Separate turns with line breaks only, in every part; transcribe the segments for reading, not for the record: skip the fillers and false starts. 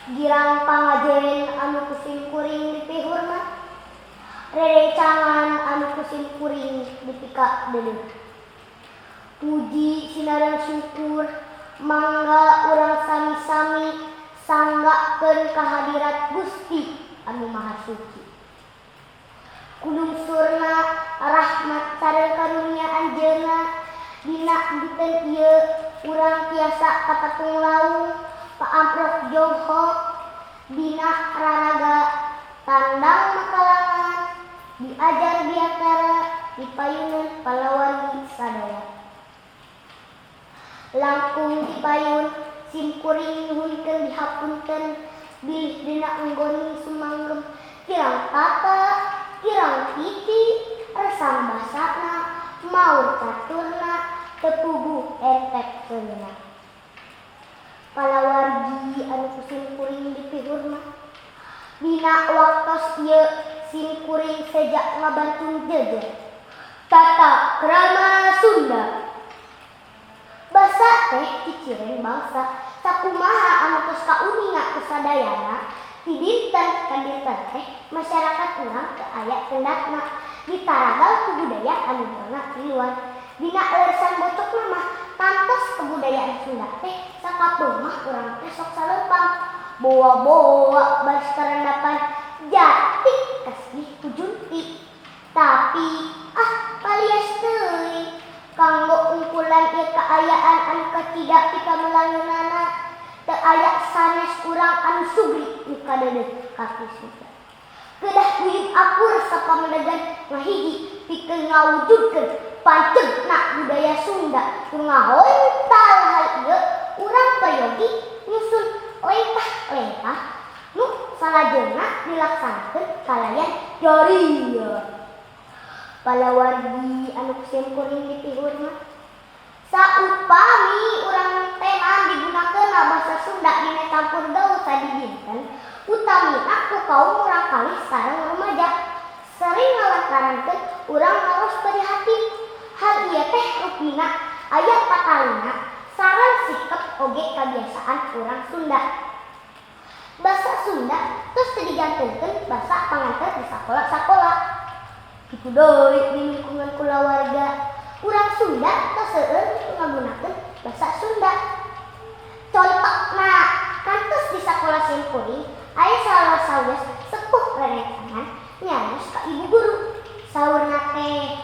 Girang pangajen anu kusim kuring dipihurna, rerencangan anu kusim kuring dipika deuleuh. Puji sinaran syukur mangga urang sami-sami sanggakeun kahadirat Gusti anu Maha Suci. Kulungsurna rahmat sareng karunia anjeunna dina dinten ieu urang tiasa kapatung laung paamprok jonghok dina raraga tandang makalangan diajar biakara dipayuneun palawargi sadaya. Langkung dipayun sim kuring nuhunkeun dihapunten bilih dina enggoning sumanggem kirang tata kirang titi resam basana maur caturna tepuguh entek keunna. Palawargi anu kusim kuring dipihurna dina waktos ieu sim kuring sejak ngabantun jejer tata krama Sunda. Basa teh cicireng bangsa sakumaha anu tos kauninga kusadayana ti dinten ka dinten teh masyarakat urang teu aya kendakna ditaragal ku budaya anu pernah di luar. Dina euresan bocokna mah kantos kebudayaan Sunda teh sakapeung mah urang teh sok saleumpang boa-boa baris karendapan jati kasih kujunti. Tapi palias teuing kanggo ungkulan ieu kaayaan anu katidak pikamelangeunana teu aya sanes urang anu sugri nu kadeudeuh ka Sunda. Kedah guyub akur sapamedagan ngahiji pikeun ngawujudkeun pancegna budaya Sunda nu ngahoental hal ieu urang prayogi nyusun lengkah-lengkah nu salajenna dilaksanakeun kalayan darieu. Palawargi anu kusim kuring dipihurna saupami urang tenan digunakeunna basa Sunda dina campur gaul sadi dinten utamina ku kaum urang kalih sareng rumaja sering ngalantarankeun urang ngaos prihatin. Hal ieu teh rupina aya patalina sareng sikep oge kabiasaan urang Sunda. Basa Sunda tos teu digantungkeun basa panganter di sakola-sakola. Kitu deui di lingkungan kulawarga urang Sunda tos seueur ngagunakeun basa Sunda. Contona kantos di sakola sim kuring aya salah sepuh rerencangan nyaris ka ibu guru. Saurna teh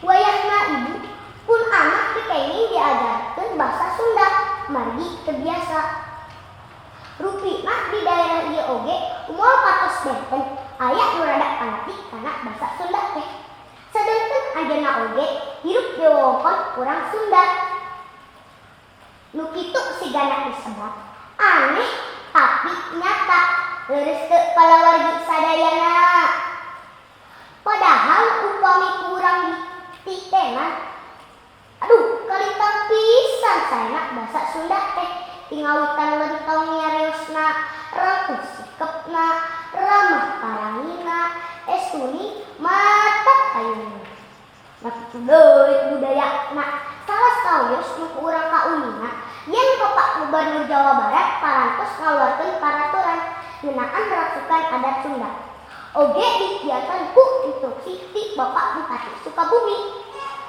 wayahna ibu pun anak dikenging diajarkeun basa Sunda margi teu biasa. Rupina di daerah ieu oge moal patos benten aya nu rada panati kana basa Sunda teh. Sadanten ayeuna oge hirup di wewengkon urang Sunda. Nu kitu sigana disebat aneh tapi nyata leres teu palawargi sadayana. Padahal upami kurang dititenan kalintang pisan saena basa Sunda teh tingawitan lentong nyareosna rapuh sikepna ramah parangina estuni mata kayuna. Makitu deui budayana salah sawios nu urang kauninga yen Bapak Gubernur Jawa Barat parantos ngaluarkeun paraturan ngeunaan rasukan adat Sunda. Oge dikiatan ku instruksi ti Bapak Bupati Sukabumi.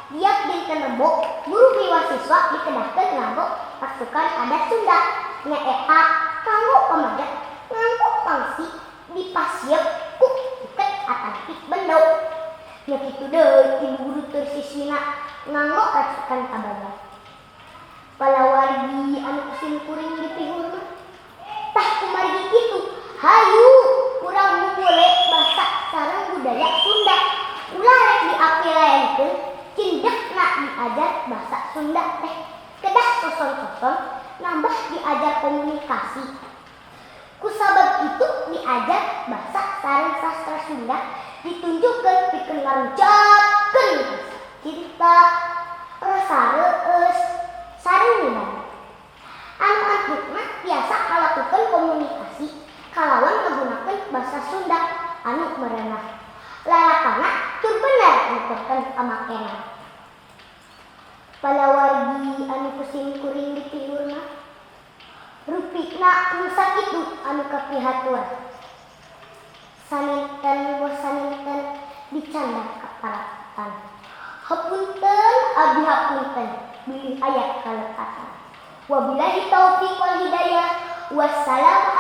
Diap dinten Rebo guru miwasiswa dikedahkeun nganggo rasukan adat Sunda nyaeta kanggo pamajat nganggo pangsi dipasieuk ku iket atanapi bendo. Nya kitu deui ibu guru teu sisina nganggo rasukan kabaga. Palawargi anu kusim kuring dipihurna tah kumargi kitu hayu urang mumule basa sareng budaya Sunda ulah rek diapilaenkeun cindekna diajar basa Sunda teh kedah soson-soson nambah diajar komunikasi. Kusabab itu diajar basa sareng sastra Sunda ditunjukkeun pikeun ngaruncatkeun cinta rasa reueus sareng nilai. Anu antupna biasa ngalakukeun komunikasi kalawan menggunakeun basa Sunda anu merenah. Lalakana teu bener nuturkeun pamakena. Palawargi anu kusim kuring dipihurna rupina nu sakitu anu kapihatur. Saninten bosaninten dicanda kaparatan. Hapunten abdi hapunten bilih aya kalekatan. Wabillahi taufiq wal hidayah. Wassalam.